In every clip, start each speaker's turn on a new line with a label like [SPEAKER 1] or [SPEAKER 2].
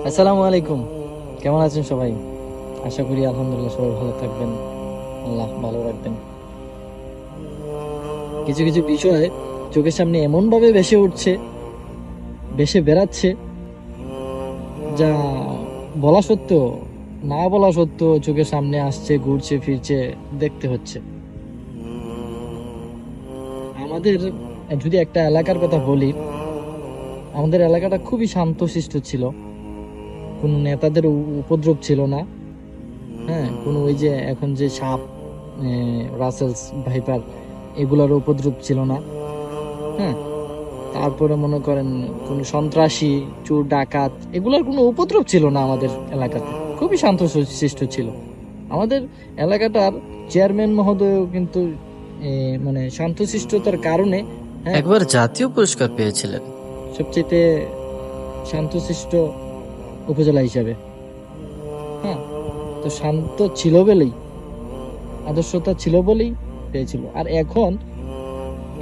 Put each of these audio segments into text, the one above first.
[SPEAKER 1] আসসালামু আলাইকুম। কেমন আছেন সবাই? আশা করি আলহামদুলিল্লাহ সবাই ভালো থাকবেন, আল্লাহ ভালো রাখবেন। কিছু কিছু বিষয় চোখের সামনে এমন ভাবে ভেসে উঠছে, ভেসে বেড়াচ্ছে, যা বলা সত্ত্বেও, না বলা সত্ত্বেও চোখের সামনে আসছে, ঘুরছে ফিরছে, দেখতে হচ্ছে। আমাদের যদি একটা এলাকার কথা বলি, আমাদের এলাকাটা খুবই শান্তশিষ্ট ছিল। কোনো নেতাদের উপদ্রব ছিল না। হ্যাঁ, কোনো ওই যে এখন যে সাপ, রাসেলস, ভাইপার, এগুলোর উপদ্রব ছিল না। হ্যাঁ, তারপরে মনে করেন কোনো সন্ত্রাসী, চোর ডাকাত, এগুলোর কোনো উপদ্রব ছিল না আমাদের এলাকাতে। খুবই শান্তশিষ্ট ছিল আমাদের এলাকাটার চেয়ারম্যান মহোদয় কিন্তু মানে শান্তশিষ্টতার কারণে, হ্যাঁ,
[SPEAKER 2] একবার জাতীয় পুরস্কার পেয়েছিলেন।
[SPEAKER 1] সবচেয়ে শান্তশিষ্ট উপজেলা হিসাবে। হ্যাঁ, তো শান্ত ছিল বলেই, আদর্শতা ছিল বলেই পেয়েছিল। আর এখন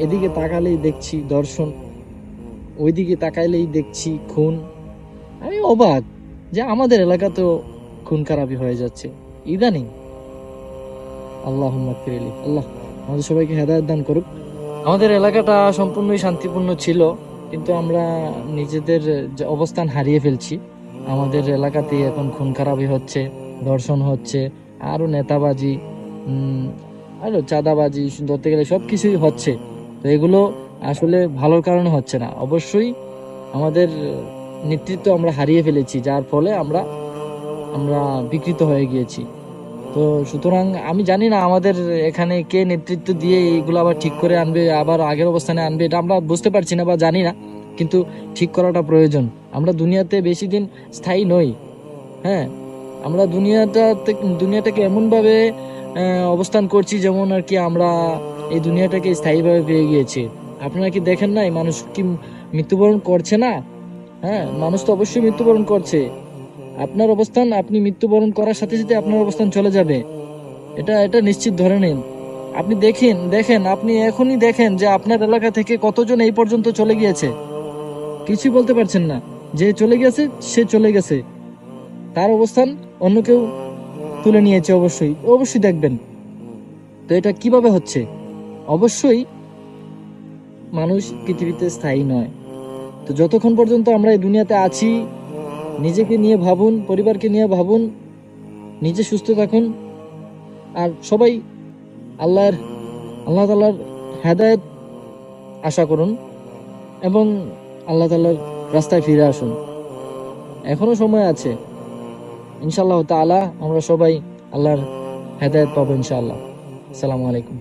[SPEAKER 1] এদিকে তাকালেই দেখছি দর্শন, ওইদিকে তাকাইলেই দেখছি খুন। আমি অবাক যে আমাদের এলাকাতেও খুন খারাপি হয়ে যাচ্ছে ইদানিং। আল্লাহুম্মা ফিরলি, আল্লাহ আমাদের সবাইকে হেদায়েত দান করুক। আমাদের এলাকাটা সম্পূর্ণই শান্তিপূর্ণ ছিল, কিন্তু আমরা নিজেদের যে অবস্থান হারিয়ে ফেলছি। আমাদের এলাকাতেই এখন খুন খারাপি হচ্ছে, ধর্ষণ হচ্ছে, আরো নেতাবাজি, উম আরো চাঁদাবাজি, ধরতে গেলে সবকিছুই হচ্ছে। তো এগুলো আসলে ভালোর কারণে হচ্ছে না। অবশ্যই আমাদের নেতৃত্ব আমরা হারিয়ে ফেলেছি, যার ফলে আমরা আমরা বিকৃত হয়ে গিয়েছি। তো সুতরাং আমি জানি না আমাদের এখানে কে নেতৃত্ব দিয়ে এইগুলো আবার ঠিক করে আনবে, আবার আগের অবস্থানে আনবে, এটা আমরা বুঝতে পারছি না বা জানি না। কিন্তু ঠিক করাটা প্রয়োজন। আমরা দুনিয়াতে বেশি দিন স্থায়ী নই। হ্যাঁ, আমরা দুনিয়াটাকে এমন ভাবে অবস্থান করছি যেমন আর কি আমরা এই দুনিয়াটাকে স্থায়ীভাবে পেয়ে গিয়েছি। আপনারা কি দেখেন নাই মানুষ কি মৃত্যুবরণ করছে না? হ্যাঁ, মানুষ তো অবশ্যই মৃত্যুবরণ করছে। আপনার অবস্থান, আপনি মৃত্যুবরণ করার সাথে সাথে আপনার অবস্থান চলে যাবে, এটা এটা নিশ্চিত ধরে নিন। আপনি দেখেন দেখেন আপনি এখনই দেখেন যে আপনার এলাকা থেকে কতজন এই পর্যন্ত চলে গিয়েছে, কিছুই বলতে পারছেন না। যে চলে গেছে সে চলে গেছে, তার অবস্থান অন্য কেউ তুলে নিয়েছে। অবশ্যই অবশ্যই দেখবেন। তো এটা কিভাবে হচ্ছে? অবশ্যই মানুষ পৃথিবীতে স্থায়ী নয়। তো যতক্ষণ পর্যন্ত আমরা এই দুনিয়াতে আছি, নিজেকে নিয়ে ভাবুন, পরিবারকে নিয়ে ভাবুন, নিজে সুস্থ থাকুন। আর সবাই আল্লাহর আল্লাহ তাআলার হেদায়েত আশা করুন এবং আল্লাহ তাআলার রাস্তায় ফিরে আসুন। এখনো সময় আছে। ইনশাআল্লাহ তাআলা আমরা সবাই আল্লাহর হেদায়েত পাবো ইনশাআল্লাহ। আসসালামু আলাইকুম।